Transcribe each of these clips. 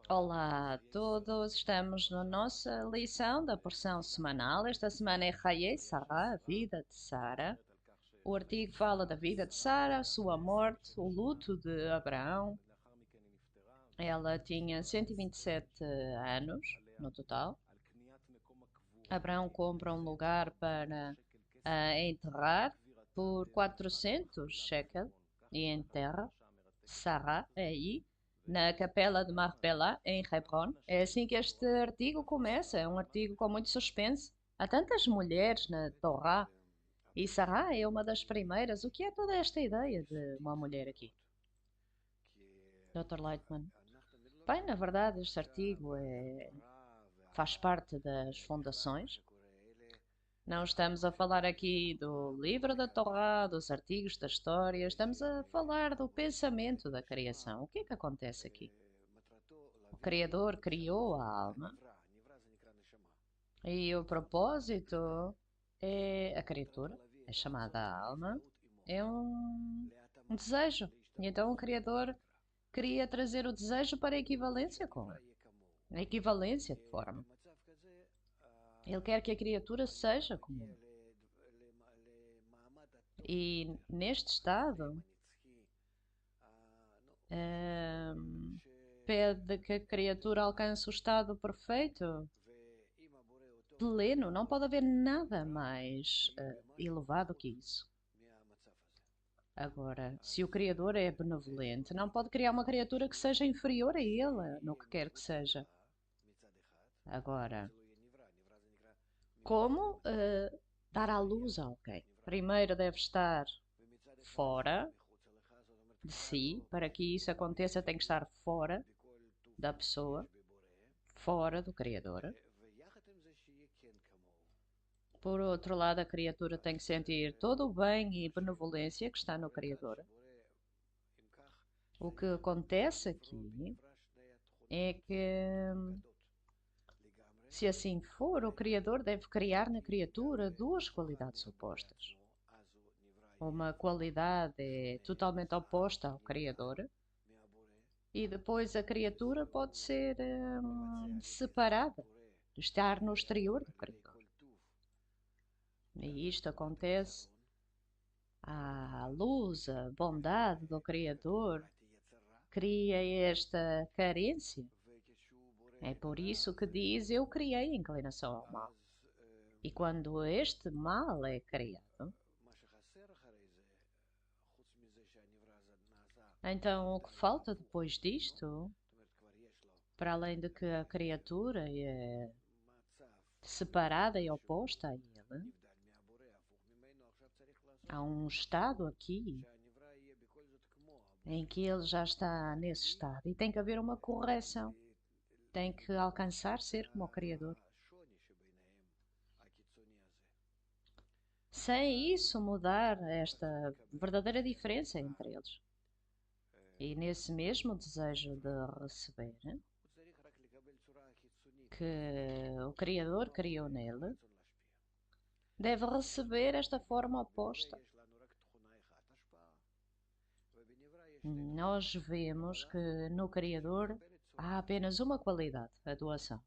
Olá a todos, estamos na nossa lição da porção semanal. Esta semana é Hayei Sarah, a vida de Sara. O artigo fala da vida de Sara, a sua morte, o luto de Abraão. Ela tinha 127 anos no total. Abraão compra um lugar para a enterrar por 400 shekel e enterra Sarah aí na capela de Marbella, em Hebron. É assim que este artigo começa, é um artigo com muito suspense. Há tantas mulheres na Torá e Sarah é uma das primeiras. O que é toda esta ideia de uma mulher aqui? Dr. Lightman. Bem, na verdade, este artigo faz parte das fundações. Não estamos a falar aqui do livro da Torá, dos artigos da história, estamos a falar do pensamento da criação. O que é que acontece aqui? O Criador criou a alma e o propósito é a criatura, é chamada alma, é um desejo. E então o Criador queria trazer o desejo para a equivalência com ele, a equivalência de forma. Ele quer que a criatura seja como ele. E neste estado, pede que a criatura alcance o estado perfeito, pleno. Não pode haver nada mais elevado que isso. Agora, se o Criador é benevolente, não pode criar uma criatura que seja inferior a ele, no que quer que seja. Agora, como dar à luz a alguém? Primeiro deve estar fora de si. Para que isso aconteça, tem que estar fora da pessoa, fora do Criador. Por outro lado, a criatura tem que sentir todo o bem e benevolência que está no Criador. O que acontece aqui é que, se assim for, o Criador deve criar na criatura duas qualidades opostas. Uma qualidade é totalmente oposta ao Criador, e depois a criatura pode ser separada, estar no exterior do Criador. E isto acontece à luz, a bondade do Criador cria esta carência. É por isso que diz: Eu criei a inclinação ao mal. E quando este mal é criado, então o que falta depois disto, para além de que a criatura é separada e oposta a ele, há um estado aqui em que ele já está nesse estado e tem que haver uma correção. Tem que alcançar ser como o Criador. Sem isso mudar esta verdadeira diferença entre eles. E nesse mesmo desejo de receber, que o Criador criou nele, deve receber esta forma oposta. Nós vemos que no Criador há apenas uma qualidade, a doação.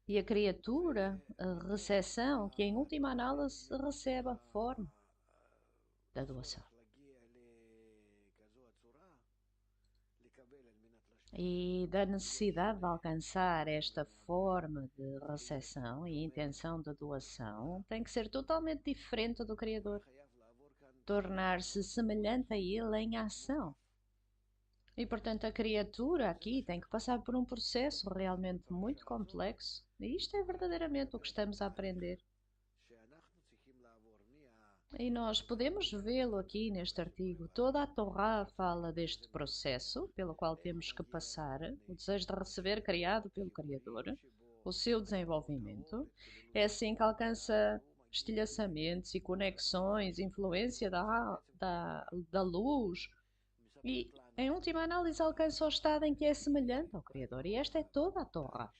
E a criatura, a recepção, que em última análise recebe a forma da doação. E da necessidade de alcançar esta forma de recepção e intenção de doação tem que ser totalmente diferente do Criador, tornar-se semelhante a Ele em ação. E portanto a criatura aqui tem que passar por um processo realmente muito complexo. E isto é verdadeiramente o que estamos a aprender. E nós podemos vê-lo aqui neste artigo. Toda a Torá fala deste processo pelo qual temos que passar, o desejo de receber criado pelo Criador, o seu desenvolvimento. É assim que alcança estilhaçamentos e conexões, influência da luz e, em última análise, alcança o estado em que é semelhante ao Criador. E esta é toda a Torá.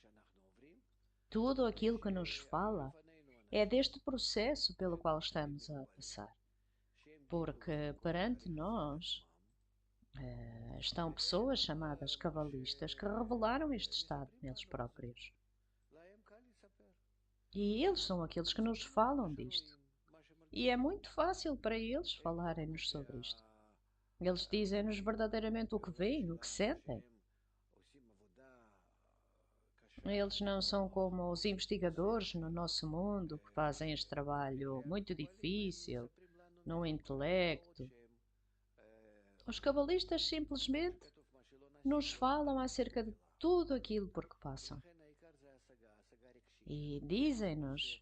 Tudo aquilo que nos fala é deste processo pelo qual estamos a passar. Porque perante nós, Estão pessoas chamadas cabalistas que revelaram este estado neles próprios. E eles são aqueles que nos falam disto. E é muito fácil para eles falarem-nos sobre isto. Eles dizem-nos verdadeiramente o que veem, o que sentem. Eles não são como os investigadores no nosso mundo que fazem este trabalho muito difícil, no intelecto. Os cabalistas simplesmente nos falam acerca de tudo aquilo por que passam. E dizem-nos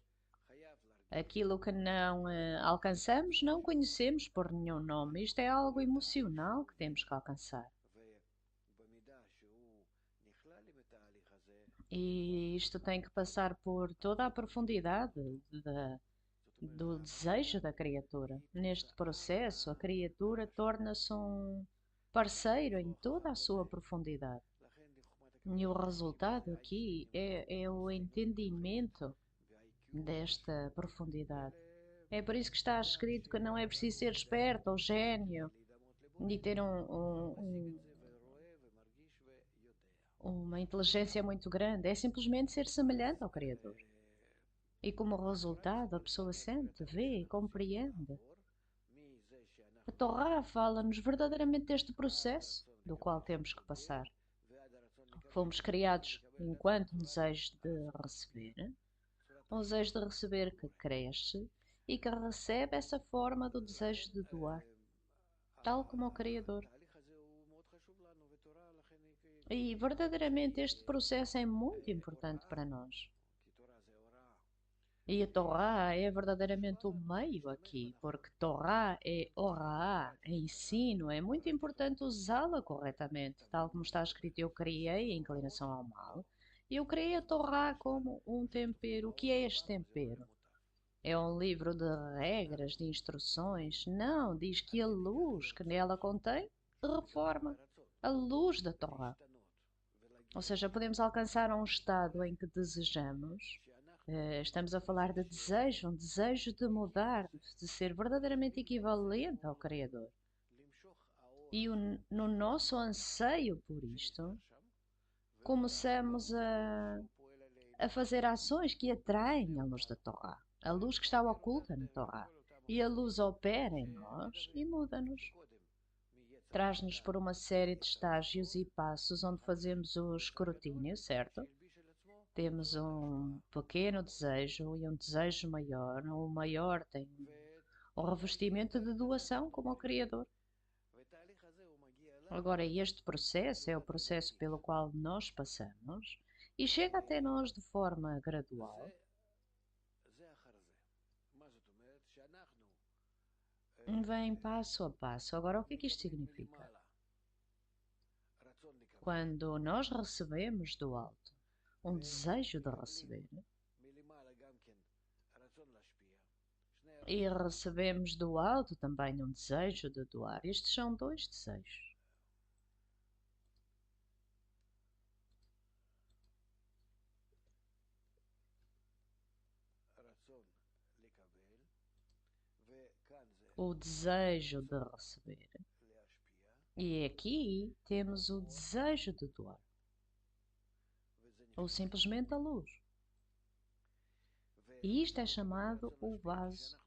aquilo que não alcançamos, não conhecemos por nenhum nome. Isto é algo emocional que temos que alcançar. E isto tem que passar por toda a profundidade do desejo da criatura. Neste processo, a criatura torna-se um parceiro em toda a sua profundidade. E o resultado aqui é o entendimento desta profundidade. É por isso que está escrito que não é preciso ser esperto ou gênio e ter uma inteligência muito grande. É simplesmente ser semelhante ao Criador. E como resultado, a pessoa sente, vê e compreende. A Torá fala-nos verdadeiramente deste processo do qual temos que passar. Fomos criados enquanto um desejo de receber, um desejo de receber que cresce e que recebe essa forma do desejo de doar, tal como o Criador. E verdadeiramente este processo é muito importante para nós. E a Torá é verdadeiramente o meio aqui, porque Torá é orá, é ensino, é muito importante usá-la corretamente, tal como está escrito, eu criei a inclinação ao mal, e eu criei a Torá como um tempero. O que é este tempero? É um livro de regras, de instruções? Não, diz que a luz que nela contém reforma a luz da Torá. Ou seja, podemos alcançar um estado em que desejamos. Estamos a falar de desejo, um desejo de mudar, de ser verdadeiramente equivalente ao Criador. E no nosso anseio por isto, começamos a fazer ações que atraem a luz da Torá, a luz que está oculta na Torá. E a luz opera em nós e muda-nos. Traz-nos por uma série de estágios e passos onde fazemos o escrutínio, certo? Temos um pequeno desejo e um desejo maior. O maior tem o revestimento de doação como o Criador. Agora, este processo é o processo pelo qual nós passamos e chega até nós de forma gradual. Vem passo a passo. Agora, o que é que isto significa? Quando nós recebemos do alto um desejo de receber e recebemos do alto também um desejo de doar, estes são dois desejos. O desejo de receber. E aqui temos o desejo de doar. Ou simplesmente a luz. E isto é chamado o vaso.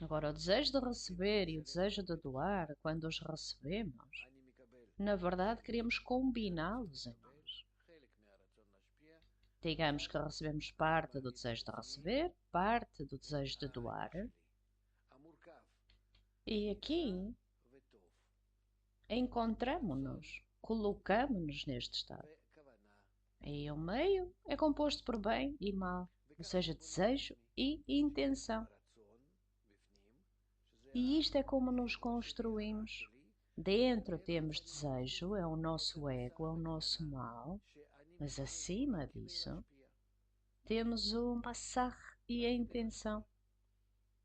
Agora, o desejo de receber e o desejo de doar, quando os recebemos, na verdade queremos combiná-los em nós. Digamos que recebemos parte do desejo de receber, parte do desejo de doar. E aqui encontramos-nos, colocamos-nos neste estado. E o meio é composto por bem e mal, ou seja, desejo e intenção. E isto é como nos construímos. Dentro temos desejo, é o nosso ego, é o nosso mal, mas acima disso temos o massar e a intenção,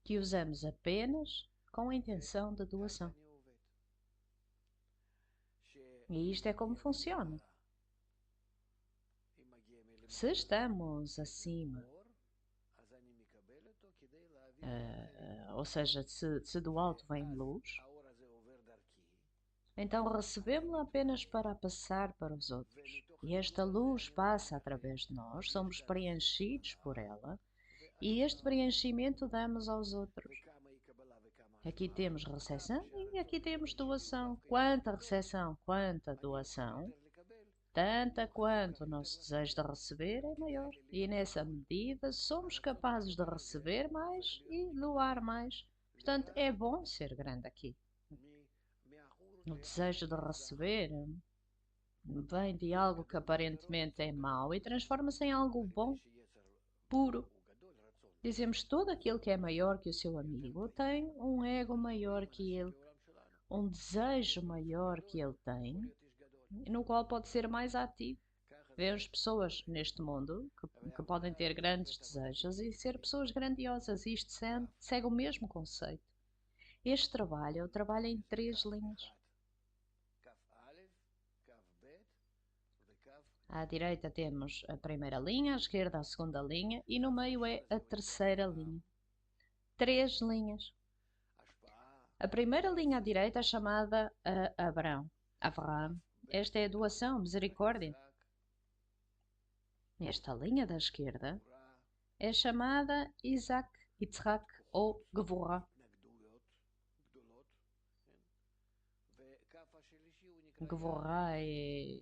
que usamos apenas com a intenção de doação. E isto é como funciona. Se estamos acima, ou seja, se do alto vem luz, Então recebemos-la apenas para passar para os outros. E esta luz passa através de nós, somos preenchidos por ela, e este preenchimento damos aos outros. Aqui temos recepção e aqui temos doação. Quanta recepção, quanta doação, tanta quanto o nosso desejo de receber é maior. E nessa medida somos capazes de receber mais e doar mais. Portanto, é bom ser grande aqui. O desejo de receber vem de algo que aparentemente é mau e transforma-se em algo bom, puro. Dizemos todo aquele que é maior que o seu amigo tem um ego maior que ele, um desejo maior que ele tem, no qual pode ser mais ativo. Vemos pessoas neste mundo que podem ter grandes desejos e ser pessoas grandiosas. Isto segue o mesmo conceito. Este trabalho é o trabalho em três linhas. À direita temos a primeira linha, à esquerda a segunda linha e no meio é a terceira linha. Três linhas. A primeira linha à direita é chamada Abraão. Avraham. Esta é a doação, misericórdia. Esta linha da esquerda é chamada Isaac, Yitzhak ou Gevurah. Gevurah é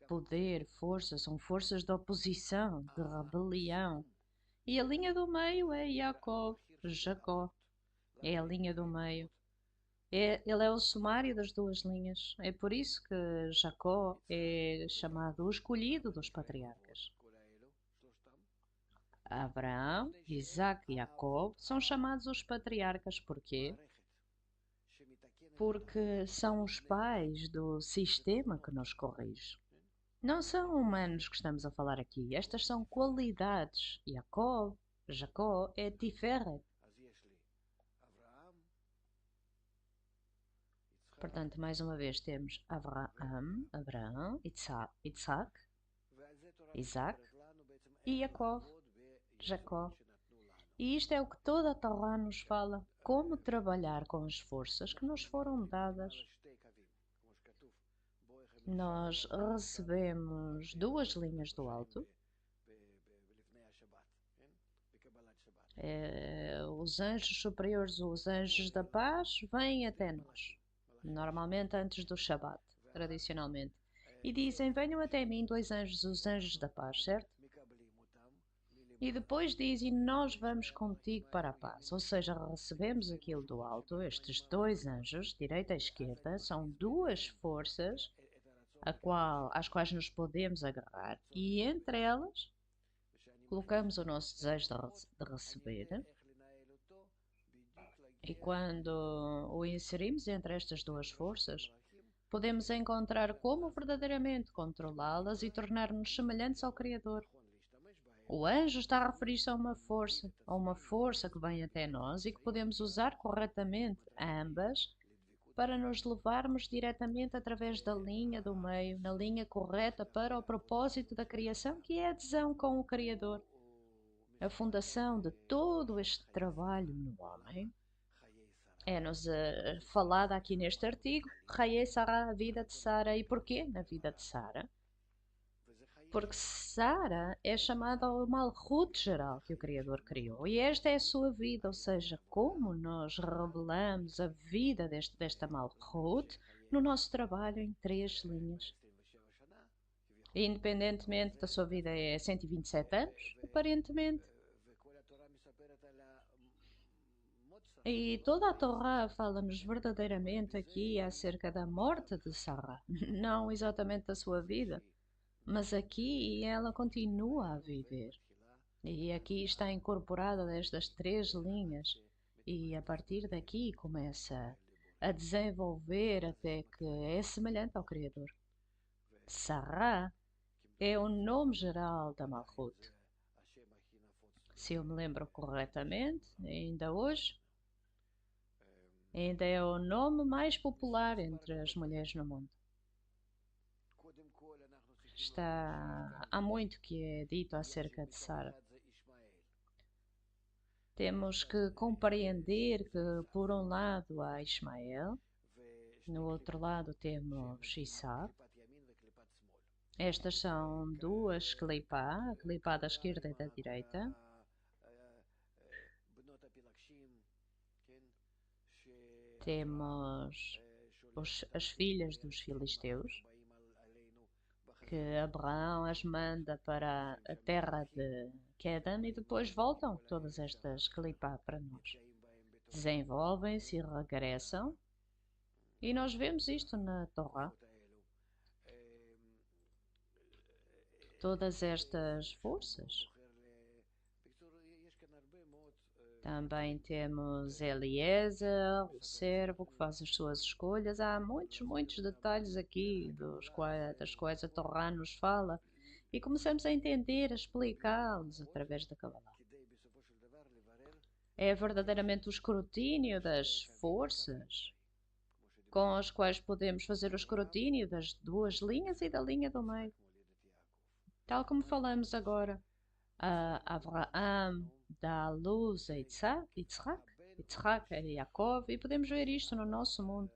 poder, força, são forças de oposição, de rebelião. E a linha do meio é Jacob, Jacó. É a linha do meio. Ele é o sumário das duas linhas. É por isso que Jacó é chamado o escolhido dos patriarcas. Abraão, Isaac e Jacob são chamados os patriarcas. Porquê? Porque são os pais do sistema que nos corrige. Não são humanos que estamos a falar aqui. Estas são qualidades. Jacó é Tiferet. Portanto, mais uma vez temos Abraão, Isaac e Jacó. E isto é o que toda a Torá nos fala, como trabalhar com as forças que nos foram dadas. Nós recebemos duas linhas do alto. Os anjos superiores, os anjos da paz, vêm até nós, normalmente antes do Shabat, tradicionalmente, e dizem: venham até mim dois anjos, os anjos da paz, certo? E depois dizem: nós vamos contigo para a paz, ou seja, recebemos aquilo do alto. Estes dois anjos, direita e esquerda, são duas forças às quais nos podemos agarrar, e entre elas colocamos o nosso desejo de receber. E quando o inserimos entre estas duas forças, podemos encontrar como verdadeiramente controlá-las e tornar-nos semelhantes ao Criador. O anjo está a referir-se a uma força que vem até nós e que podemos usar corretamente ambas para nos levarmos diretamente através da linha do meio, na linha correta para o propósito da criação, que é a adesão com o Criador. A fundação de todo este trabalho no homem é-nos falada aqui neste artigo, Hayei Sarah, a vida de Sara. E porquê na vida de Sara? Porque Sara é chamada ao Malchut geral que o Criador criou. E esta é a sua vida, ou seja, como nós revelamos a vida desta Malchut no nosso trabalho em três linhas. E, independentemente da sua vida é 127 anos, aparentemente. E toda a Torá fala-nos verdadeiramente aqui acerca da morte de Sarah. Não exatamente da sua vida, mas aqui ela continua a viver. E aqui está incorporada destas três linhas. E a partir daqui começa a desenvolver até que é semelhante ao Criador. Sarah é o nome geral da Malchut. Se eu me lembro corretamente, ainda hoje, ainda é o nome mais popular entre as mulheres no mundo. Há muito que é dito acerca de Sara. Temos que compreender que, por um lado, há Ismael No outro lado temos Isaac. Estas são duas clipá, a clipá da esquerda e da direita. Temos as filhas dos filisteus, que Abraão as manda para a terra de Quedan e depois voltam todas estas clipá para nós. Desenvolvem-se e regressam. E nós vemos isto na Torá. Todas estas forças. Também temos Eliezer, o servo, que faz as suas escolhas. Há muitos detalhes aqui das quais a Torá nos fala e começamos a entender, a explicá-los através da Kabbalah. É verdadeiramente o escrutínio das forças com as quais podemos fazer o escrutínio das duas linhas e da linha do meio. Tal como falamos agora, Abraham dá luz a Yitzhak a Yaakov, e podemos ver isto no nosso mundo.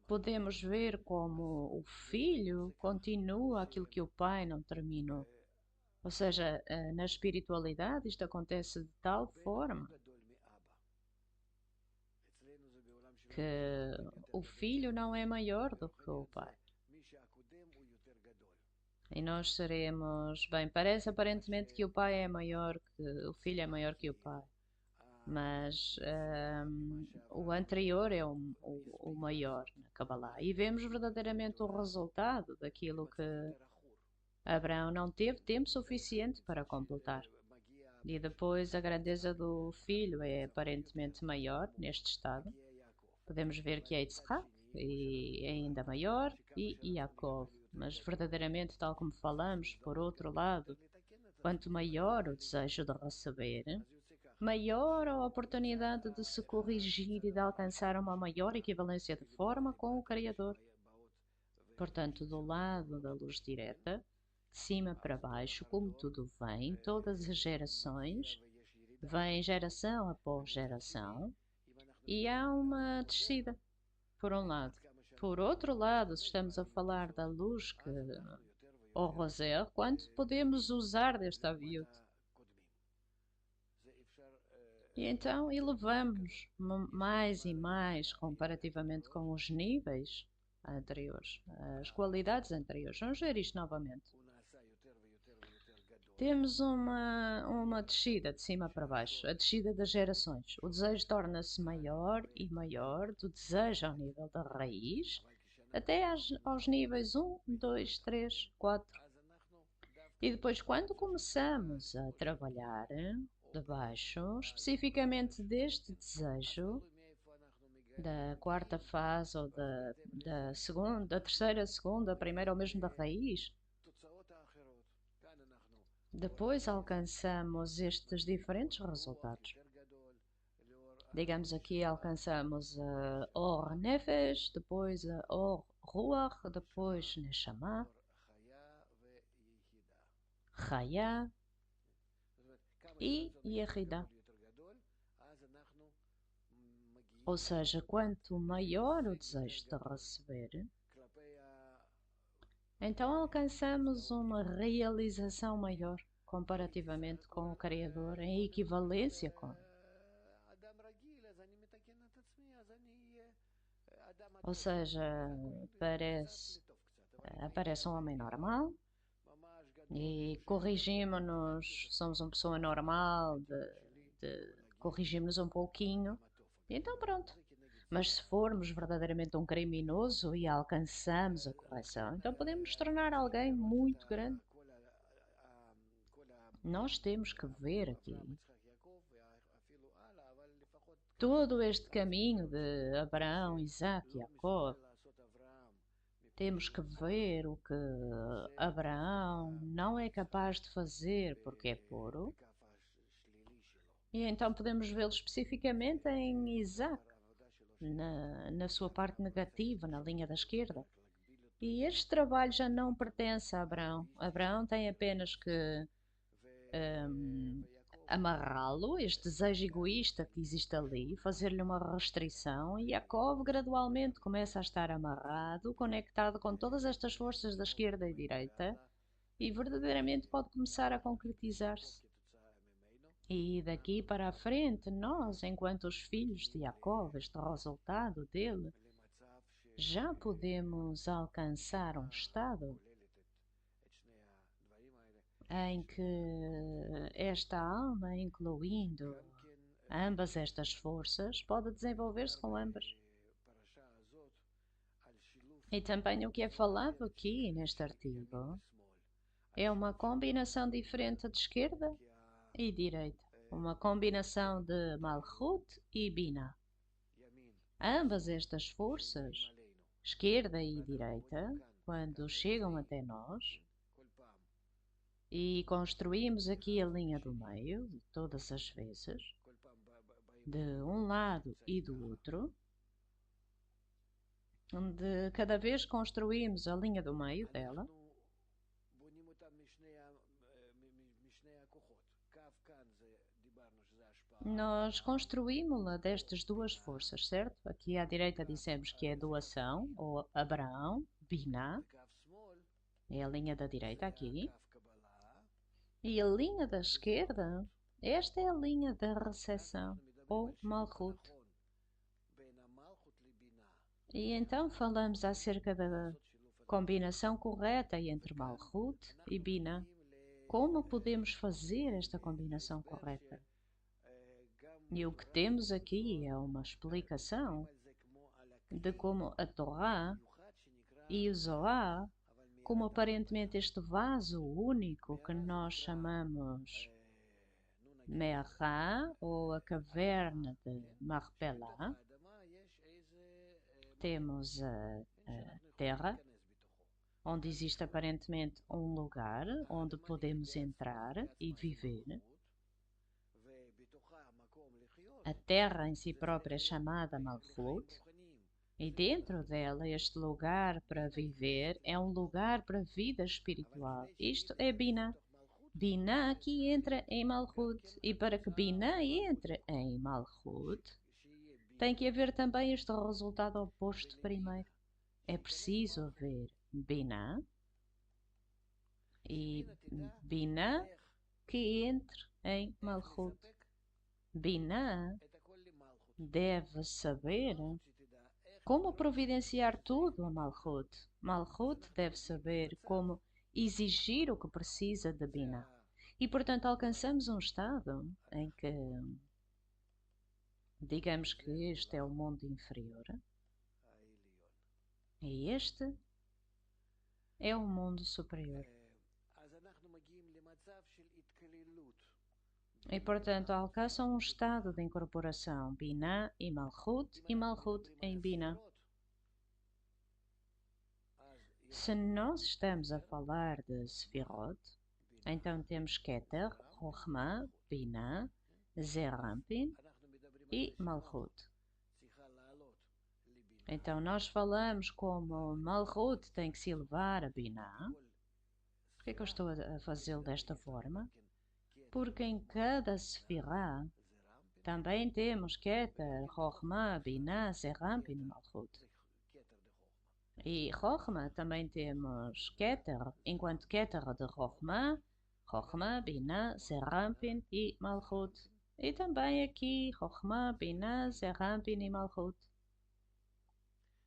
Podemos ver como o filho continua aquilo que o pai não terminou. Ou seja, na espiritualidade isto acontece de tal forma que o filho não é maior do que o pai. E nós seremos, bem, parece aparentemente que o pai é maior que o filho é maior que o pai, mas o anterior é o maior na Kabbalah. E vemos verdadeiramente o resultado daquilo que Abraão não teve tempo suficiente para completar. E depois a grandeza do filho é aparentemente maior neste estado. Podemos ver que é Yitzhak e é ainda maior, e Yaakov. Mas verdadeiramente, tal como falamos, por outro lado, quanto maior o desejo de receber, maior a oportunidade de se corrigir e de alcançar uma maior equivalência de forma com o Criador. Portanto, do lado da luz direta, de cima para baixo, como tudo vem, todas as gerações, vem geração após geração, e há uma descida, por um lado. Por outro lado, se estamos a falar da luz ou rosér, quanto podemos usar deste avião? E então elevamos mais e mais comparativamente com os níveis anteriores, as qualidades anteriores. Vamos ver isto novamente. Temos uma descida de cima para baixo, a descida das gerações. O desejo torna-se maior e maior, do desejo ao nível da raiz, até aos níveis 1, 2, 3, 4. E depois, quando começamos a trabalhar de baixo, especificamente deste desejo, da quarta fase ou da segunda, da terceira, segunda, primeira ou mesmo da raiz, depois alcançamos estes diferentes resultados. Digamos aqui, alcançamos a Or Nefesh, depois a Or Ruach, depois Neshama, Chaya e Yehida. Ou seja, quanto maior o desejo de receber, então alcançamos uma realização maior comparativamente com o Criador, em equivalência com ele. Ou seja, aparece um homem normal e corrigimos-nos, somos uma pessoa normal, corrigimos-nos um pouquinho, e então pronto. Mas se formos verdadeiramente um criminoso e alcançamos a correção, então podemos nos tornar alguém muito grande. Nós temos que ver aqui todo este caminho de Abraão, Isaac e Jacó. Temos que ver o que Abraão não é capaz de fazer porque é puro. E então podemos vê-lo especificamente em Isaac, na sua parte negativa, na linha da esquerda. E este trabalho já não pertence a Abraão. Abraão tem apenas que amarrá-lo, este desejo egoísta que existe ali, fazer-lhe uma restrição, e Yaakov gradualmente começa a estar amarrado, conectado com todas estas forças da esquerda e direita, e verdadeiramente pode começar a concretizar-se. E daqui para a frente, nós, enquanto os filhos de Yaakov, este resultado dele, já podemos alcançar um estado em que esta alma, incluindo ambas estas forças, pode desenvolver-se com ambas. E também o que é falado aqui neste artigo é uma combinação diferente de esquerda e direita, uma combinação de Malchut e Bina. Ambas estas forças, esquerda e direita, quando chegam até nós, e construímos aqui a linha do meio, todas as vezes, de um lado e do outro, onde cada vez construímos a linha do meio dela, nós construímos-la destas duas forças, certo? Aqui à direita dissemos que é doação, ou Abraão, Binah, é a linha da direita aqui. E a linha da esquerda, esta é a linha da recepção, ou Malchut. E então falamos acerca da combinação correta entre Malchut e Binah. Como podemos fazer esta combinação correta? E o que temos aqui é uma explicação de como a Torá e o Zohar, como aparentemente este vaso único que nós chamamos Merá, ou a caverna de Marpelá, temos a terra, onde existe aparentemente um lugar onde podemos entrar e viver. A terra em si própria é chamada Malchut, e dentro dela este lugar para viver é um lugar para vida espiritual. Isto é Binah. Binah aqui entra em Malchut, e para que Binah entre em Malchut, tem que haver também este resultado oposto primeiro. É preciso haver Binah, e Binah que entre em Malchut. Binah deve saber como providenciar tudo a Malchut. Malchut deve saber como exigir o que precisa de Binah. E, portanto, alcançamos um estado em que, digamos que este é o mundo inferior, e este é o mundo superior. E, portanto, alcançam um estado de incorporação Binah e Malchut em Binah. Se nós estamos a falar de Sefirot, então temos Keter, Chokhmah, Binah, Zeir Anpin e Malchut. Então nós falamos como Malchut tem que se elevar a Binah. Por que é que eu estou a fazê-lo desta forma? Porque em cada Sefirah também temos Keter, Chokhmah, Binah, Zeir Anpin e Malchut. E Chokhmah também temos Keter, enquanto Keter de Chokhmah, Binah, Zeir Anpin e Malchut. E também aqui Chokhmah, Binah, Zeir Anpin e Malchut.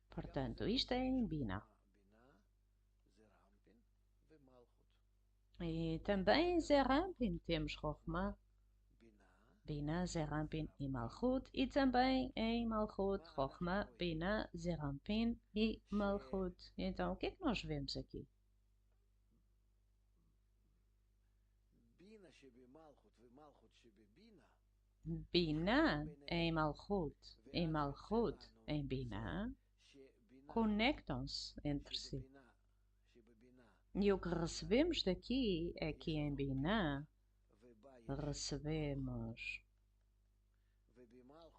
Portanto, isto é em Binah. E também em Zeir Anpin temos Chokhmah, Binah, Zeir Anpin e Malchut. E também em Malchut, Chokhmah, Binah, Zeir Anpin e Malchut. Então, o que é que nós vemos aqui? Binah em Malchut e Malchut em Binah conectam-se entre si. E o que recebemos daqui é que em Binah recebemos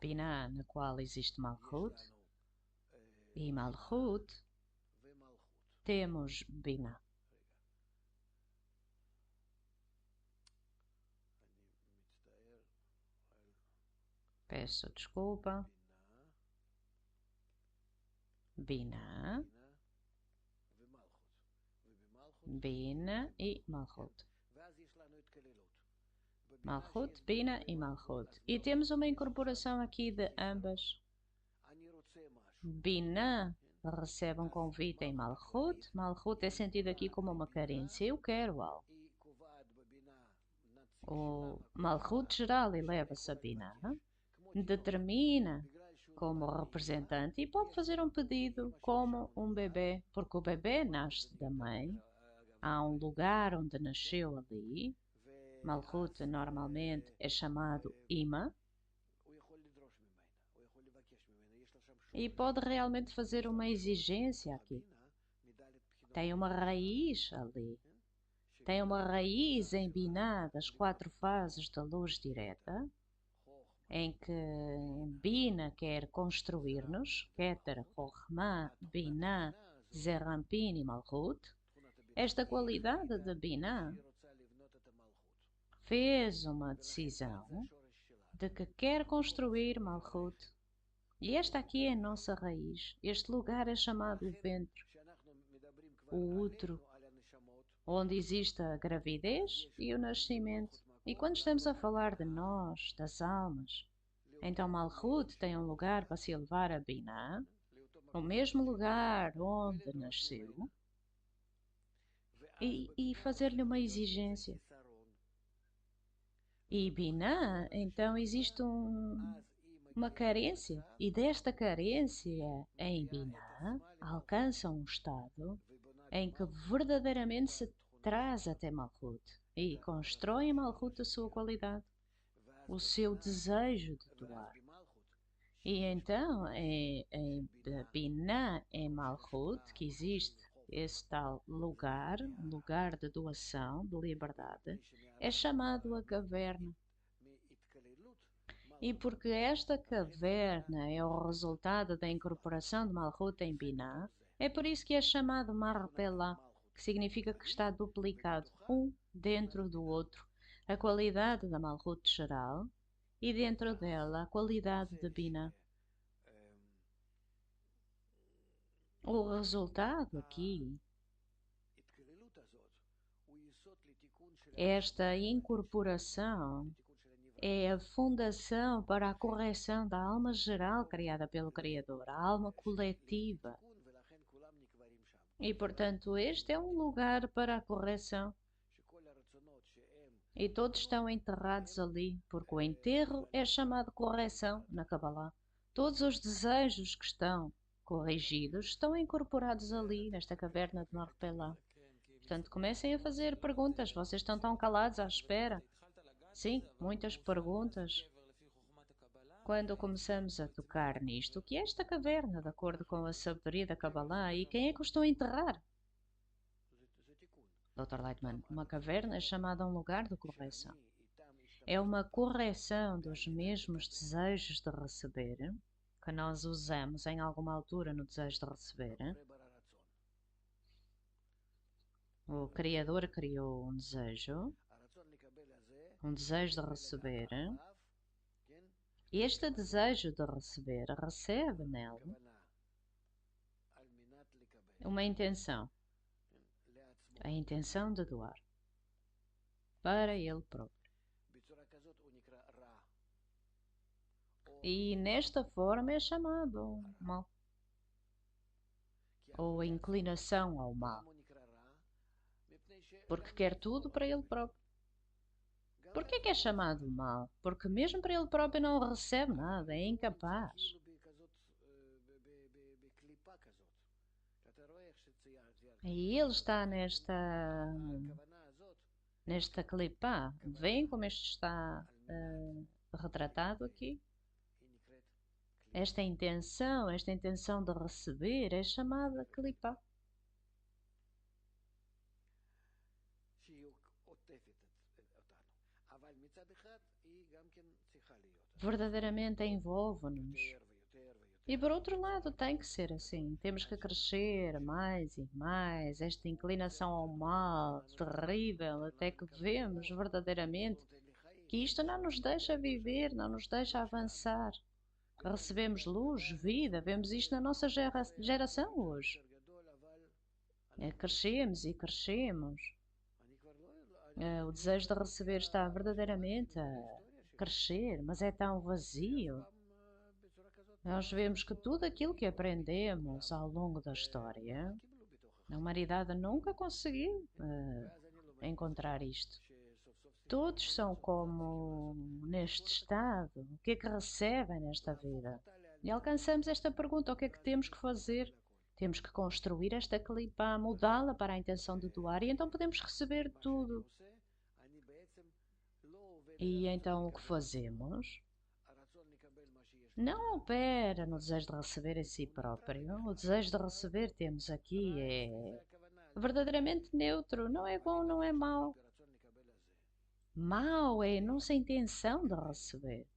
Binah, na qual existe Malchut, e Malchut temos Binah. Peço desculpa. Bina. Bina e Malchut. Malchut, Bina e Malchut. E temos uma incorporação aqui de ambas. Bina recebe um convite em Malchut. Malchut é sentido aqui como uma carência. Eu quero algo. O Malchut geral eleva-se a Bina, determina como representante e pode fazer um pedido como um bebê, porque o bebê nasce da mãe, há um lugar onde nasceu ali. Malchut normalmente é chamado Ima e pode realmente fazer uma exigência aqui. Tem uma raiz ali. Tem uma raiz em Binah das 4 fases da luz direta, em que Bina quer construir-nos, Keter, Chokhmah, Binah, Zerampin e Malchut. Esta qualidade de Binah fez uma decisão de que quer construir Malchut. E esta aqui é a nossa raiz. Este lugar é chamado o ventre, o útero, onde existe a gravidez e o nascimento. E quando estamos a falar de nós, das almas, então Malchut tem um lugar para se elevar a Binah, o mesmo lugar onde nasceu, e fazer-lhe uma exigência. E Binah, então existe uma carência, e desta carência em Binah alcança um estado em que verdadeiramente se traz até Malchut e constrói em Malchut a sua qualidade, o seu desejo de doar. E então é em Binah, em Malchut, que existe esse tal lugar, um lugar de doação, de liberdade, é chamado a caverna. E porque esta caverna é o resultado da incorporação de Malchut em Binah, é por isso que é chamado Marpelá, que significa que está duplicado, um dentro do outro, a qualidade da Malchut geral e dentro dela a qualidade de Binah. O resultado aqui, esta incorporação, é a fundação para a correção da alma geral criada pelo Criador, a alma coletiva. E, portanto, este é um lugar para a correção. E todos estão enterrados ali, porque o enterro é chamado correção na Kabbalah. Todos os desejos que estão corrigidos estão incorporados ali, nesta caverna de Marpelá. Portanto, comecem a fazer perguntas. Vocês estão tão calados à espera. Sim, muitas perguntas. Quando começamos a tocar nisto, o que é esta caverna, de acordo com a sabedoria da Kabbalah, e quem é que o estou a enterrar? Dr. Lightman, uma caverna é chamada um lugar de correção. É uma correção dos mesmos desejos de receber, que nós usamos em alguma altura no desejo de receber. O Criador criou um desejo de receber. E este desejo de receber recebe nele uma intenção, a intenção de doar para ele próprio. E nesta forma é chamado mal, ou a inclinação ao mal, porque quer tudo para ele próprio. Por que é chamado mal? Porque mesmo para ele próprio não recebe nada, é incapaz. E ele está nesta clipá. Veem como isto está retratado aqui? Esta intenção de receber é chamada clipá. Verdadeiramente envolve-nos. E por outro lado, tem que ser assim. Temos que crescer mais e mais. Esta inclinação ao mal terrível, até que vemos verdadeiramente que isto não nos deixa viver, não nos deixa avançar. Recebemos luz, vida, vemos isto na nossa geração hoje. Crescemos e crescemos. O desejo de receber está verdadeiramente a crescer, mas é tão vazio. Nós vemos que tudo aquilo que aprendemos ao longo da história, a humanidade nunca conseguiu encontrar isto. Todos são como neste estado. O que é que recebem nesta vida? E alcançamos esta pergunta: o que é que temos que fazer? Temos que construir esta clipa, mudá-la para a intenção de doar e então podemos receber tudo. E então o que fazemos? Não opera no desejo de receber em si próprio. O desejo de receber temos aqui é verdadeiramente neutro. Não é bom, não é mau. Mau é a nossa intenção de receber.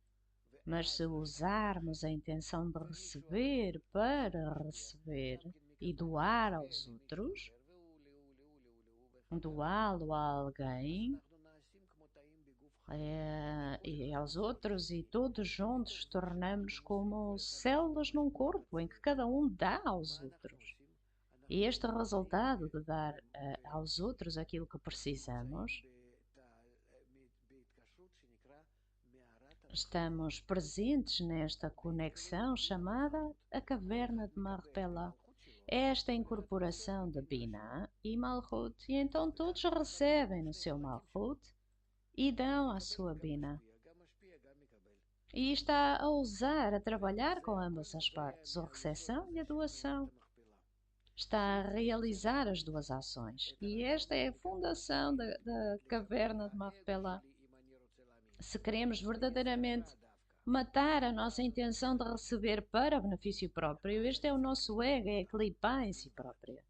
Mas se usarmos a intenção de receber para receber e doar aos outros, doá-lo a alguém e aos outros e todos juntos tornamos como células num corpo em que cada um dá aos outros. E este resultado de dar aos outros aquilo que precisamos, estamos presentes nesta conexão chamada a caverna de Marpelá. Esta incorporação de Binah e Malhut, e então todos recebem no seu Malhut e dão a sua Binah. E está a usar, a trabalhar com ambas as partes, a recepção e a doação. Está a realizar as duas ações. E esta é a fundação da caverna de Marpelá. Se queremos verdadeiramente matar a nossa intenção de receber para benefício próprio, este é o nosso ego, é a clipar em si própria.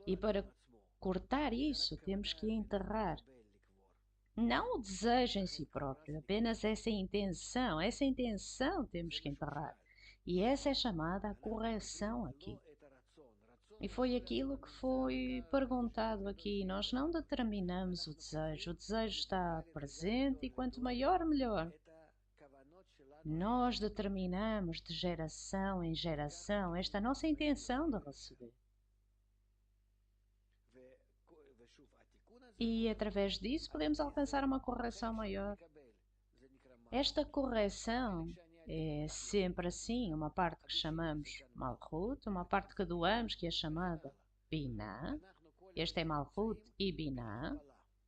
E para cortar isso, temos que enterrar. Não o desejo em si próprio, apenas essa intenção temos que enterrar. E essa é chamada a correção aqui. E foi aquilo que foi perguntado aqui. Nós não determinamos o desejo está presente e quanto maior, melhor. Nós determinamos de geração em geração esta nossa intenção de receber. E através disso podemos alcançar uma correção maior. Esta correção é sempre assim, uma parte que chamamos Malhut, uma parte que doamos, que é chamada Binah. Este é Malhut e Binah,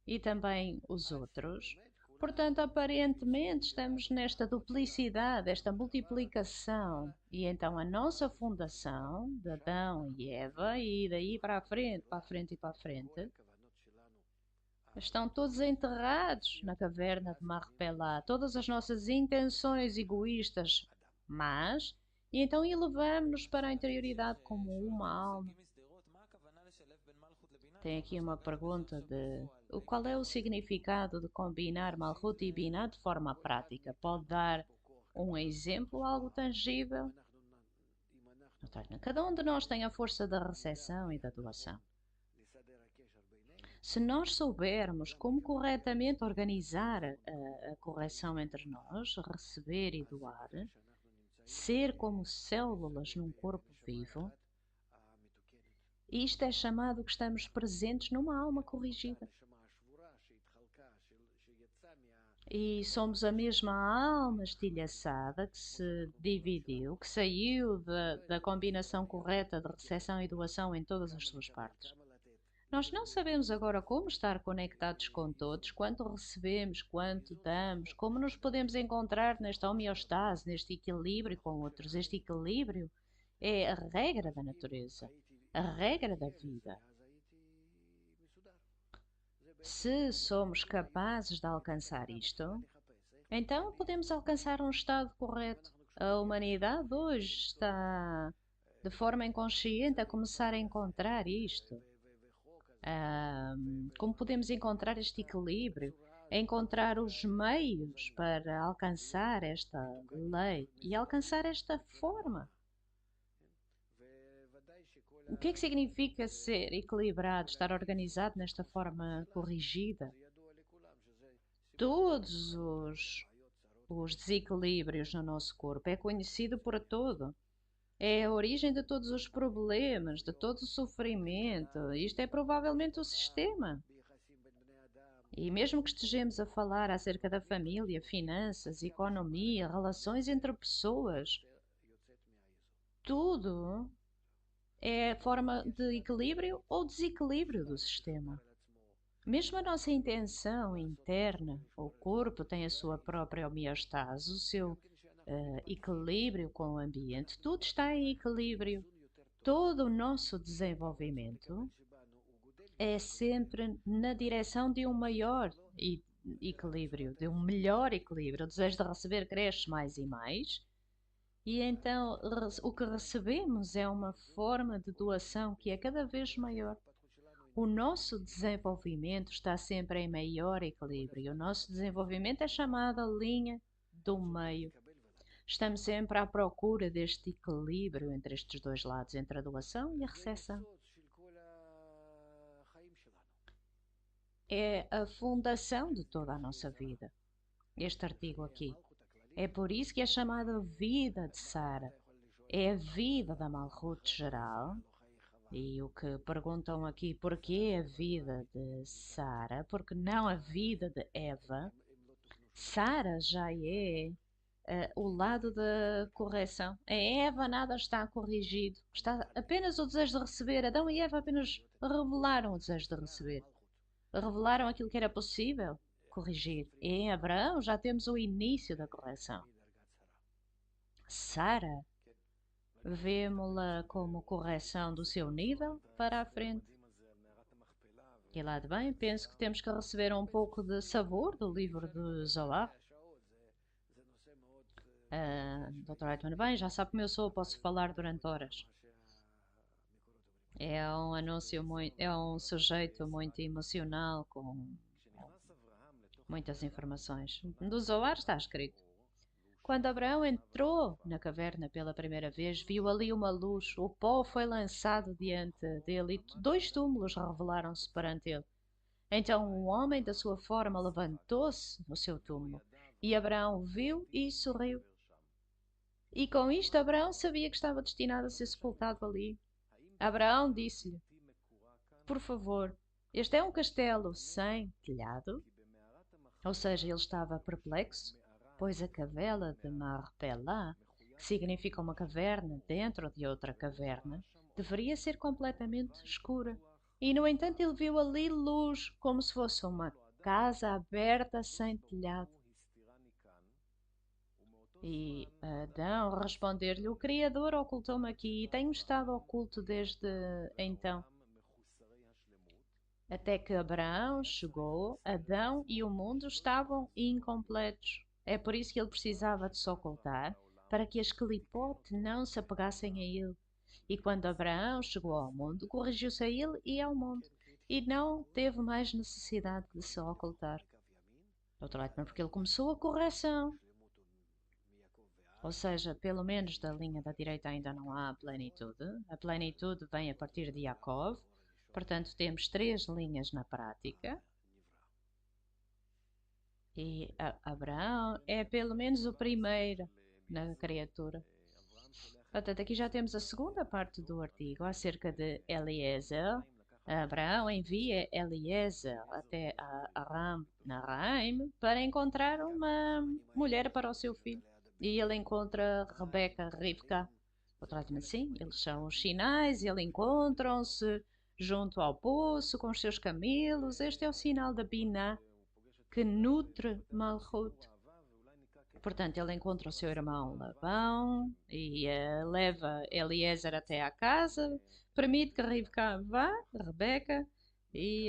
e também os outros. Portanto, aparentemente estamos nesta duplicidade, esta multiplicação. E então a nossa fundação de Adão e Eva, e daí para a frente, para a frente e para a frente, estão todos enterrados na caverna de Marpelá, todas as nossas intenções egoístas, mas, e então elevamos-nos para a interioridade como uma alma. Tem aqui uma pergunta de qual é o significado de combinar Malhut e Binah de forma prática? Pode dar um exemplo, algo tangível? Cada um de nós tem a força da recepção e da doação. Se nós soubermos como corretamente organizar a correção entre nós, receber e doar, ser como células num corpo vivo, isto é chamado que estamos presentes numa alma corrigida. E somos a mesma alma estilhaçada que se dividiu, que saiu da combinação correta de recepção e doação em todas as suas partes. Nós não sabemos agora como estar conectados com todos, quanto recebemos, quanto damos, como nos podemos encontrar nesta homeostase, neste equilíbrio com outros. Este equilíbrio é a regra da natureza, a regra da vida. Se somos capazes de alcançar isto, então podemos alcançar um estado correto. A humanidade hoje está de forma inconsciente a começar a encontrar isto. Como podemos encontrar este equilíbrio, encontrar os meios para alcançar esta lei e alcançar esta forma. O que é que significa ser equilibrado, estar organizado nesta forma corrigida? todos os desequilíbrios no nosso corpo, é conhecido por todo. É a origem de todos os problemas, de todo o sofrimento. Isto é provavelmente o sistema. E mesmo que estejamos a falar acerca da família, finanças, economia, relações entre pessoas, tudo é forma de equilíbrio ou desequilíbrio do sistema. Mesmo a nossa intenção interna, o corpo tem a sua própria homeostase, o seu equilíbrio com o ambiente, tudo está em equilíbrio. Todo o nosso desenvolvimento é sempre na direção de um maior equilíbrio, de um melhor equilíbrio. O desejo de receber cresce mais e mais, e então o que recebemos é uma forma de doação que é cada vez maior. O nosso desenvolvimento está sempre em maior equilíbrio. O nosso desenvolvimento é chamada linha do meio. Estamos sempre à procura deste equilíbrio entre estes dois lados, entre a doação e a recepção. É a fundação de toda a nossa vida, este artigo aqui. É por isso que é chamada vida de Sara. É a vida da Malhut geral. E o que perguntam aqui, porquê a vida de Sara? Porque não a vida de Eva. Sara já é o lado da correção. A Eva nada está corrigido. Está apenas o desejo de receber. Adão e Eva apenas revelaram o desejo de receber. Revelaram aquilo que era possível corrigir. E em Abraão já temos o início da correção. Sara, vemos-la como correção do seu nível para a frente. E lá de bem, penso que temos que receber um pouco de sabor do livro de Zohar. Dr. Eitman, bem, já sabe como eu sou, posso falar durante horas. É um anúncio muito, é um sujeito muito emocional, com muitas informações. Do Zohar está escrito. Quando Abraão entrou na caverna pela primeira vez, viu ali uma luz, o pó foi lançado diante dele e dois túmulos revelaram-se perante ele. Então um homem da sua forma levantou-se no seu túmulo, e Abraão viu e sorriu. E com isto Abraão sabia que estava destinado a ser sepultado ali. Abraão disse-lhe, por favor, este é um castelo sem telhado? Ou seja, ele estava perplexo, pois a cavela de Marpelá, que significa uma caverna dentro de outra caverna, deveria ser completamente escura. E, no entanto, ele viu ali luz, como se fosse uma casa aberta sem telhado. E Adão responder-lhe, o Criador ocultou-me aqui e tenho estado oculto desde então. Até que Abraão chegou, Adão e o mundo estavam incompletos. É por isso que ele precisava de se ocultar, para que as clipote não se apegassem a ele. E quando Abraão chegou ao mundo, corrigiu-se a ele e ao mundo, e não teve mais necessidade de se ocultar. Doutor Leitman, porque ele começou a correção. Ou seja, pelo menos da linha da direita ainda não há plenitude. A plenitude vem a partir de Yaakov. Portanto, temos três linhas na prática. E Abraão é pelo menos o primeiro na criatura. Portanto, aqui já temos a segunda parte do artigo acerca de Eliezer. Abraão envia Eliezer até Aram Naharaim para encontrar uma mulher para o seu filho. E ele encontra Rebeca, Rivka. Sim, eles são os sinais, eles encontram-se junto ao poço com os seus camelos. Este é o sinal da Binah que nutre Malchut. Portanto, ele encontra o seu irmão Labão e leva Eliezer até à casa, permite que Rivka vá, Rebeca, e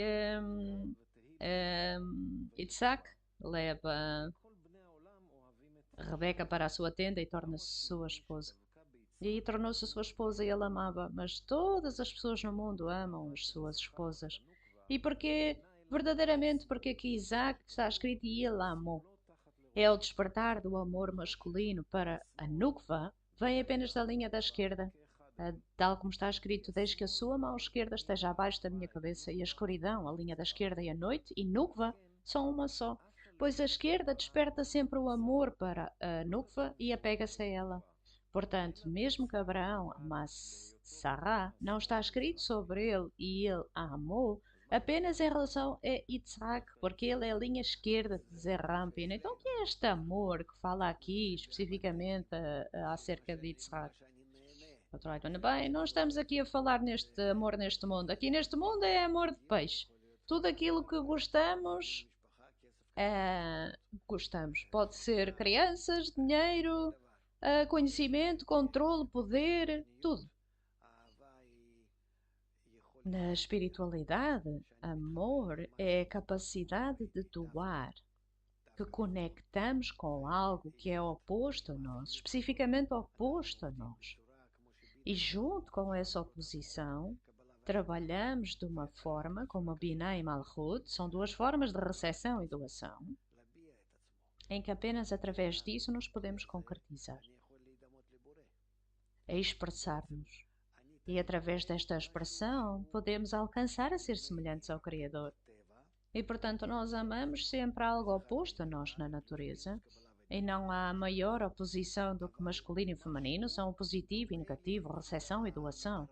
Isaac leva Rebeca para a sua tenda e torna-se sua esposa. E tornou-se sua esposa e ele amava, mas todas as pessoas no mundo amam as suas esposas. E porque, verdadeiramente, porque aqui Isaac está escrito e ele amou. É o despertar do amor masculino para a Nukva, vem apenas da linha da esquerda. Tal como está escrito, desde que a sua mão esquerda esteja abaixo da minha cabeça e a escuridão, a linha da esquerda e a noite, e Nukva, são uma só. pois a esquerda desperta sempre o amor para a Nukva e apega-se a ela. Portanto, mesmo que Abraão amasse Sará, não está escrito sobre ele e ele a amou, apenas em relação a Isaac, porque ele é a linha esquerda de Zerrampin. Então, o que é este amor que fala aqui especificamente acerca de Isaac? Bem, não estamos aqui a falar neste amor neste mundo. Aqui neste mundo é amor de peixe. Tudo aquilo que gostamos, gostamos. Pode ser crianças, dinheiro, conhecimento, controle, poder, tudo. Na espiritualidade, amor é a capacidade de doar, que conectamos com algo que é oposto a nós, especificamente oposto a nós. E junto com essa oposição, trabalhamos de uma forma, como a Binah e Malchut, são duas formas de recepção e doação, em que apenas através disso nos podemos concretizar, a expressar-nos. E através desta expressão podemos alcançar a ser semelhantes ao Criador. E portanto nós amamos sempre algo oposto a nós na natureza, e não há maior oposição do que masculino e feminino, são o positivo e negativo, recepção e doação.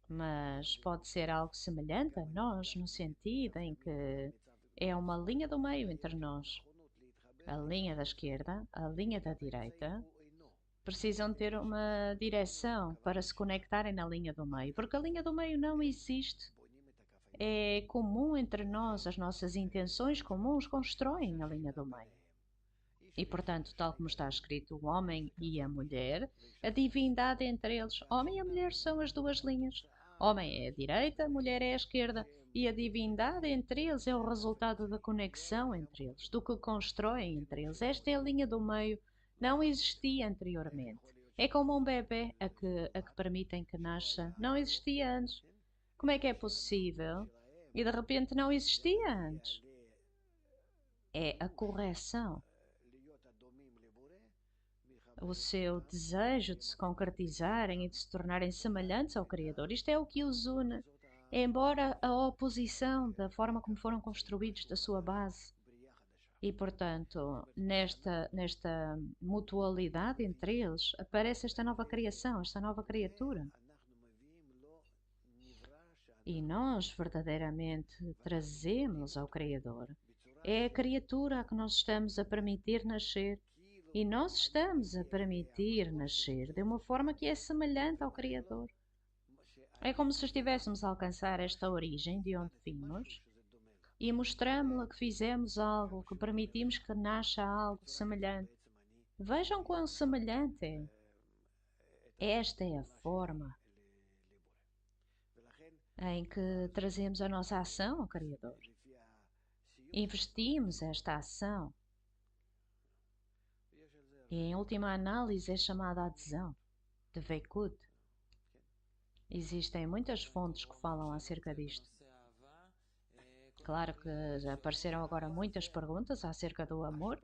Mas pode ser algo semelhante a nós, no sentido em que é uma linha do meio entre nós. A linha da esquerda, a linha da direita, precisam ter uma direção para se conectarem na linha do meio, porque a linha do meio não existe. É comum entre nós, as nossas intenções comuns constroem a linha do meio. E, portanto, tal como está escrito, o homem e a mulher, a divindade entre eles, homem e a mulher são as duas linhas. Homem é a direita, mulher é a esquerda. E a divindade entre eles é o resultado da conexão entre eles, do que constroem entre eles. Esta é a linha do meio, não existia anteriormente. É como um bebê a que permitem que nasça. Não existia antes. Como é que é possível? E de repente não existia antes. É a correção. O seu desejo de se concretizarem e de se tornarem semelhantes ao Criador. Isto é o que os une. Embora a oposição da forma como foram construídos, da sua base. E, portanto, nesta mutualidade entre eles, aparece esta nova criação, esta nova criatura. E nós verdadeiramente trazemos ao Criador. É a criatura a que nós estamos a permitir nascer. E nós estamos a permitir nascer de uma forma que é semelhante ao Criador. É como se estivéssemos a alcançar esta origem de onde vimos e mostramos-la que fizemos algo, que permitimos que nasça algo semelhante. Vejam quão semelhante é. Esta é a forma em que trazemos a nossa ação ao Criador. Investimos esta ação. E em última análise é chamada adesão, de Veikut. Existem muitas fontes que falam acerca disto. Claro que já apareceram agora muitas perguntas acerca do amor.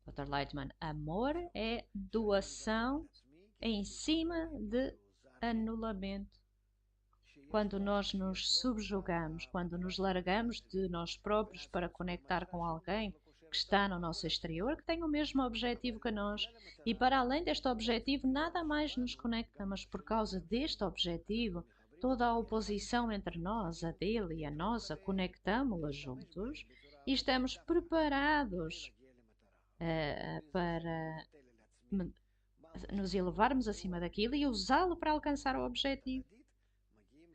Dr. Lightman, amor é doação em cima de anulamento. Quando nós nos subjugamos, quando nos largamos de nós próprios para conectar com alguém que está no nosso exterior, que tem o mesmo objetivo que nós, e para além deste objetivo nada mais nos conecta, mas por causa deste objetivo, toda a oposição entre nós, a dele e a nossa, conectamos-la juntos e estamos preparados para nos elevarmos acima daquilo e usá-lo para alcançar o objetivo.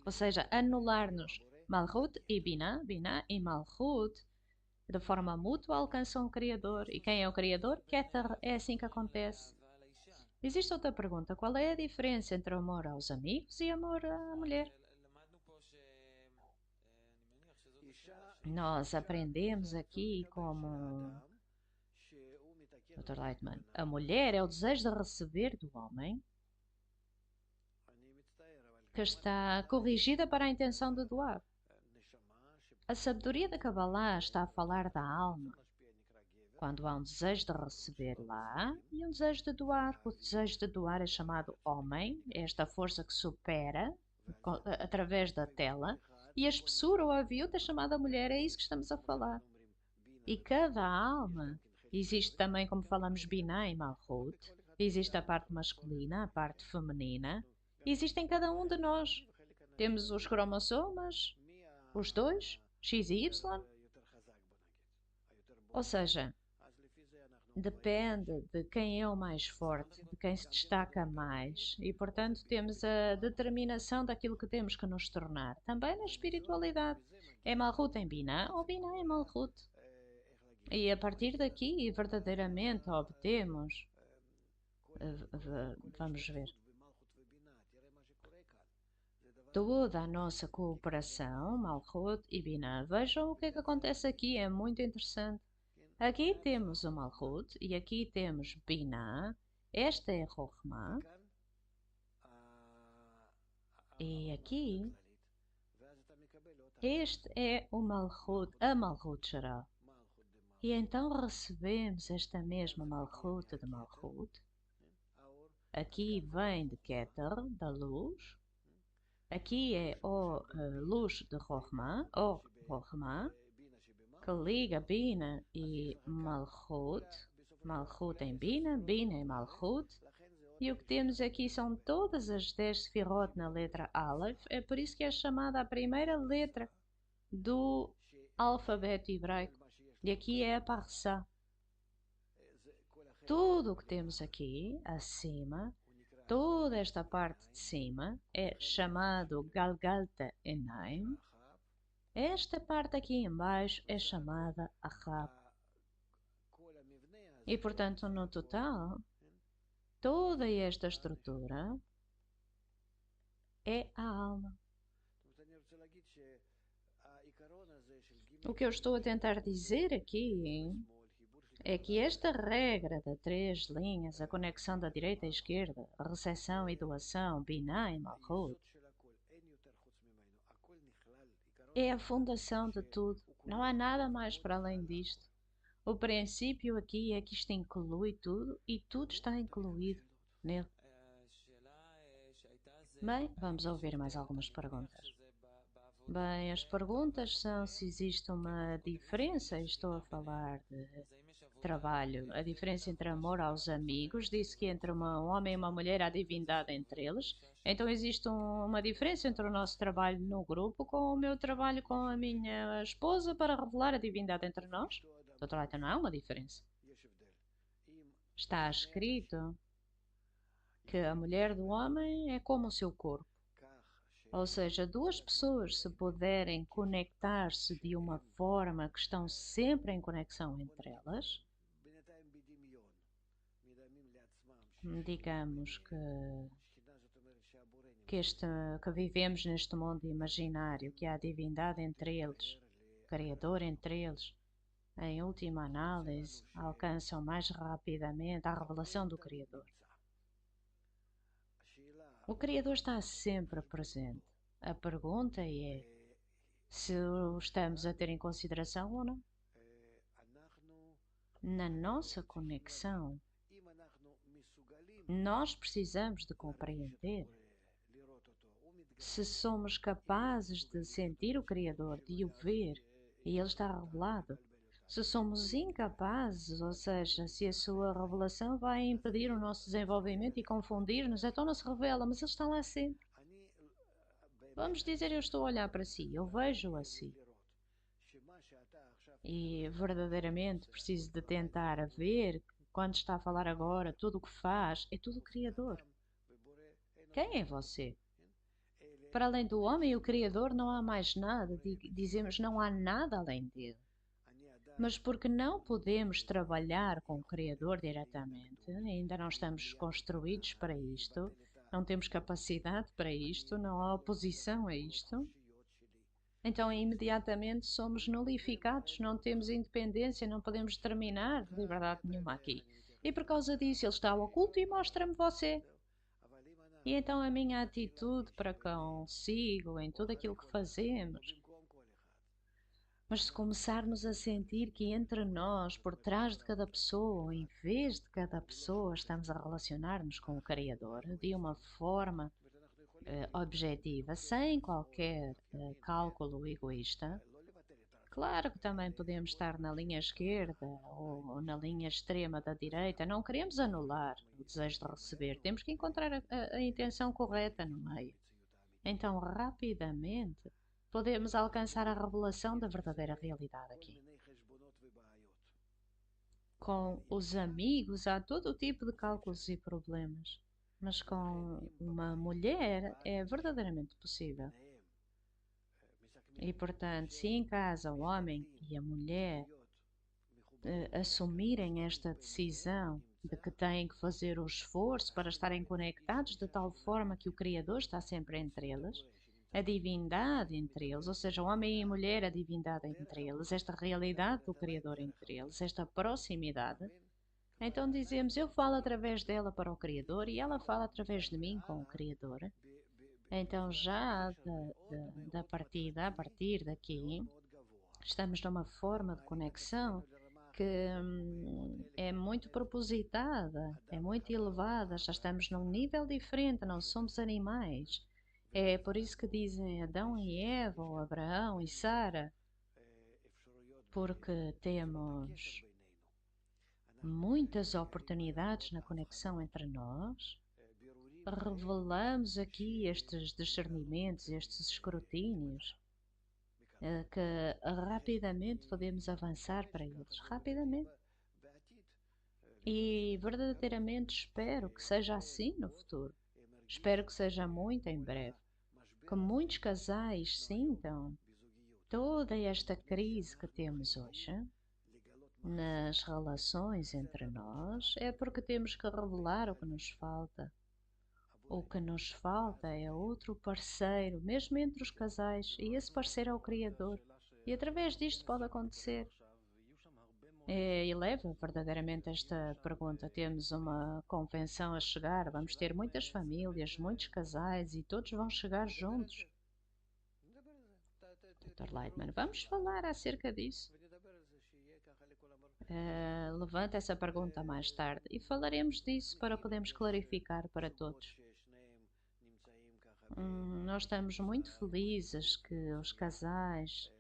Ou seja, anular-nos. Malchut e Binah, Binah e Malchut, de forma mútua, alcançam o Criador. E quem é o Criador? Keter, é assim que acontece. Existe outra pergunta. Qual é a diferença entre amor aos amigos e amor à mulher? Nós aprendemos aqui como Dr. Lightman, a mulher é o desejo de receber do homem que está corrigida para a intenção de doar. A sabedoria da Kabbalah está a falar da alma. Quando há um desejo de receber lá e um desejo de doar. O desejo de doar é chamado homem, é esta força que supera através da tela E a espessura ou a viúva é chamada mulher, é isso que estamos a falar. E cada alma, existe também, como falamos, Binah e Malchut, existe a parte masculina, a parte feminina, existe em cada um de nós. Temos os cromossomas, os dois, X e Y, ou seja, depende de quem é o mais forte, de quem se destaca mais, e portanto temos a determinação daquilo que temos que nos tornar. Também na espiritualidade. É Malchut em Binah ou Binah em Malchut. E a partir daqui, verdadeiramente obtemos, vamos ver, toda a nossa cooperação, Malchut e Binah. Vejam o que é que acontece aqui, é muito interessante. Aqui temos o Malchut e aqui temos Binah. Esta é a Chokhmah. E aqui, este é o Malchut, a Malchut geral. E então recebemos esta mesma Malchut de Malchut. Aqui vem de Keter, da luz. Aqui é luz de Chokhmah, ou Chokhmah, que liga Bina e Malchut. Malchut em Bina, Bina em Malchut. E o que temos aqui são todas as 10 sefirot na letra Aleph. É por isso que é chamada a primeira letra do alfabeto hebraico. E aqui é a Parsa. Tudo o que temos aqui, acima, toda esta parte de cima, é chamado Galgalta Enaim. Esta parte aqui embaixo é chamada Ahab. E, portanto, no total, toda esta estrutura é a alma. O que eu estou a tentar dizer aqui é que esta regra de 3 linhas, a conexão da direita à esquerda, a recepção e doação, Binah e Malchut, é a fundação de tudo. Não há nada mais para além disto. O princípio aqui é que isto inclui tudo e tudo está incluído nele. Bem, vamos ouvir mais algumas perguntas. Bem, as perguntas são se existe uma diferença, estou a falar de trabalho, a diferença entre amor aos amigos, disse que entre um homem e uma mulher há divindade entre eles, então existe uma diferença entre o nosso trabalho no grupo com o meu trabalho com a minha esposa para revelar a divindade entre nós? Doutor, então não há uma diferença. Está escrito que a mulher do homem é como o seu corpo. Ou seja, duas pessoas, se puderem conectar-se de uma forma que estão sempre em conexão entre elas, digamos que vivemos neste mundo imaginário, que há a divindade entre eles, Criador entre eles, em última análise, alcançam mais rapidamente a revelação do Criador. O Criador está sempre presente. A pergunta é se o estamos a ter em consideração ou não. Na nossa conexão, nós precisamos de compreender se somos capazes de sentir o Criador, de o ver, e Ele está revelado. Se somos incapazes, ou seja, se a sua revelação vai impedir o nosso desenvolvimento e confundir-nos, então não se revela, mas Ele está lá sempre. Vamos dizer, eu estou a olhar para si, eu vejo-o assim. E verdadeiramente preciso de tentar ver que quando está a falar agora, tudo o que faz é tudo o Criador. Quem é você? Para além do homem e o Criador não há mais nada, dizemos não há nada além dele. Mas porque não podemos trabalhar com o Criador diretamente, ainda não estamos construídos para isto, não temos capacidade para isto, não há oposição a isto, então imediatamente somos nulificados, não temos independência, não podemos determinar liberdade nenhuma aqui. E por causa disso ele está oculto e mostra-me você. E então a minha atitude para consigo, em tudo aquilo que fazemos, mas se começarmos a sentir que entre nós, por trás de cada pessoa, em vez de cada pessoa, estamos a relacionar-nos com o Criador de uma forma objetiva, sem qualquer cálculo egoísta. Claro que também podemos estar na linha esquerda ou na linha extrema da direita. Não queremos anular o desejo de receber. Temos que encontrar a intenção correta no meio. Então, rapidamente, podemos alcançar a revelação da verdadeira realidade aqui. Com os amigos há todo o tipo de cálculos e problemas, mas com uma mulher é verdadeiramente possível. E portanto, se em casa o homem e a mulher assumirem esta decisão de que têm que fazer o esforço para estarem conectados de tal forma que o Criador está sempre entre eles, a divindade entre eles, ou seja, o homem e a mulher, a divindade entre eles, esta realidade do Criador entre eles, esta proximidade. Então dizemos, eu falo através dela para o Criador e ela fala através de mim com o Criador. Então já da partida, a partir daqui, estamos numa forma de conexão que é muito propositada, é muito elevada, já estamos num nível diferente, não somos animais. É por isso que dizem Adão e Eva, ou Abraão e Sara, porque temos muitas oportunidades na conexão entre nós. Revelamos aqui estes discernimentos, estes escrutínios, que rapidamente podemos avançar para eles, rapidamente. E verdadeiramente espero que seja assim no futuro. Espero que seja muito em breve. Que muitos casais sintam toda esta crise que temos hoje nas relações entre nós, é porque temos que revelar o que nos falta. O que nos falta é outro parceiro, mesmo entre os casais, e esse parceiro é o Criador. E através disto pode acontecer. E leva verdadeiramente esta pergunta. Temos uma convenção a chegar, vamos ter muitas famílias, muitos casais e todos vão chegar juntos. Dr. Lightman, vamos falar acerca disso. Levanta essa pergunta mais tarde e falaremos disso para podermos clarificar para todos. Nós estamos muito felizes que os casais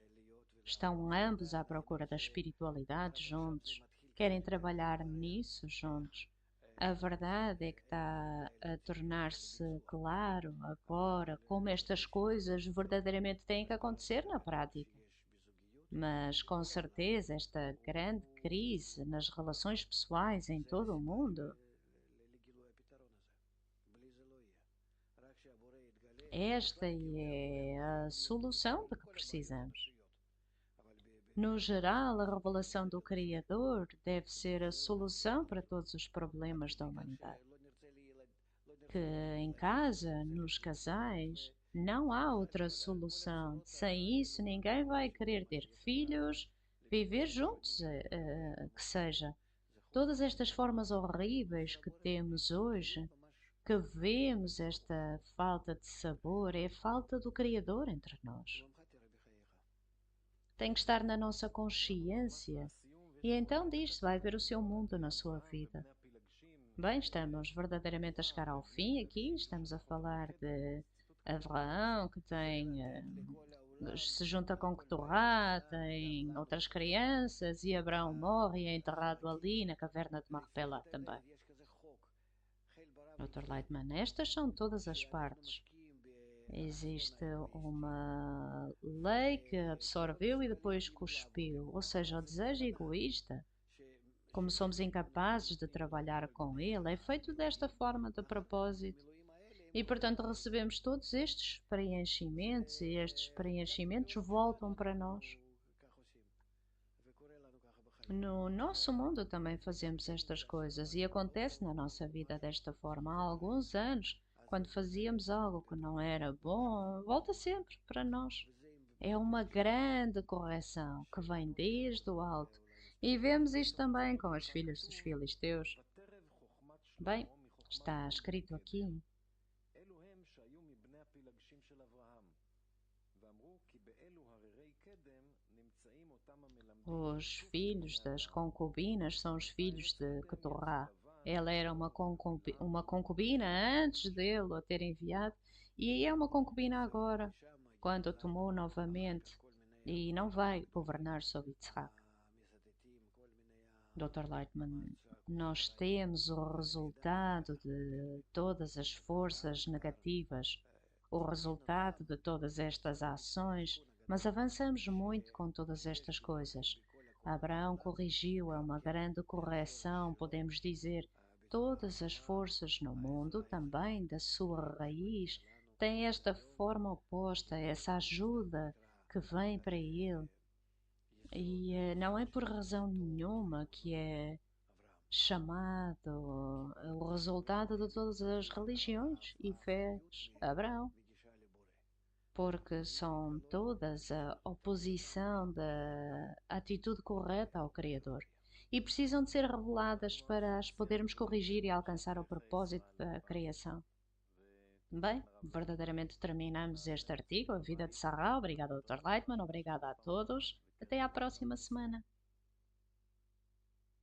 estão ambos à procura da espiritualidade juntos, querem trabalhar nisso juntos. A verdade é que está a tornar-se claro agora como estas coisas verdadeiramente têm que acontecer na prática. Mas com certeza esta grande crise nas relações pessoais em todo o mundo, esta é a solução de que precisamos. No geral, a revelação do Criador deve ser a solução para todos os problemas da humanidade. Que em casa, nos casais, não há outra solução. Sem isso, ninguém vai querer ter filhos, viver juntos, que seja. Todas estas formas horríveis que temos hoje, que vemos esta falta de sabor, é a falta do Criador entre nós. Tem que estar na nossa consciência. E então diz-se, vai ver o seu mundo na sua vida. Bem, estamos verdadeiramente a chegar ao fim aqui. Estamos a falar de Abraão, que se junta com Keturá, tem outras crianças, e Abraão morre e é enterrado ali na caverna de Macpela também. Dr. Lightman, estas são todas as partes. Existe uma lei que absorveu e depois cuspiu, ou seja, o desejo egoísta, como somos incapazes de trabalhar com ele, é feito desta forma de propósito. E portanto recebemos todos estes preenchimentos e estes preenchimentos voltam para nós. No nosso mundo também fazemos estas coisas e acontece na nossa vida desta forma. Há alguns anos, quando fazíamos algo que não era bom, volta sempre para nós. É uma grande correção que vem desde o alto. E vemos isto também com as filhas dos filisteus. Bem, está escrito aqui. Os filhos das concubinas são os filhos de Keturá. Ela era uma concubina antes dele a ter enviado, E é uma concubina agora, quando tomou novamente, e não vai governar sobre Yitzhak. Dr. Lightman, nós temos o resultado de todas as forças negativas, o resultado de todas estas ações, mas avançamos muito com todas estas coisas. Abraão corrigiu, é uma grande correção, podemos dizer. Todas as forças no mundo, também da sua raiz, têm esta forma oposta, essa ajuda que vem para ele. E não é por razão nenhuma que é chamado o resultado de todas as religiões e fés Abraão, porque são todas a oposição da atitude correta ao Criador e precisam de ser reveladas para as podermos corrigir e alcançar o propósito da criação. Bem, verdadeiramente terminamos este artigo, A Vida de Sarah. Obrigada, Dr. Lightman, obrigada a todos. Até à próxima semana.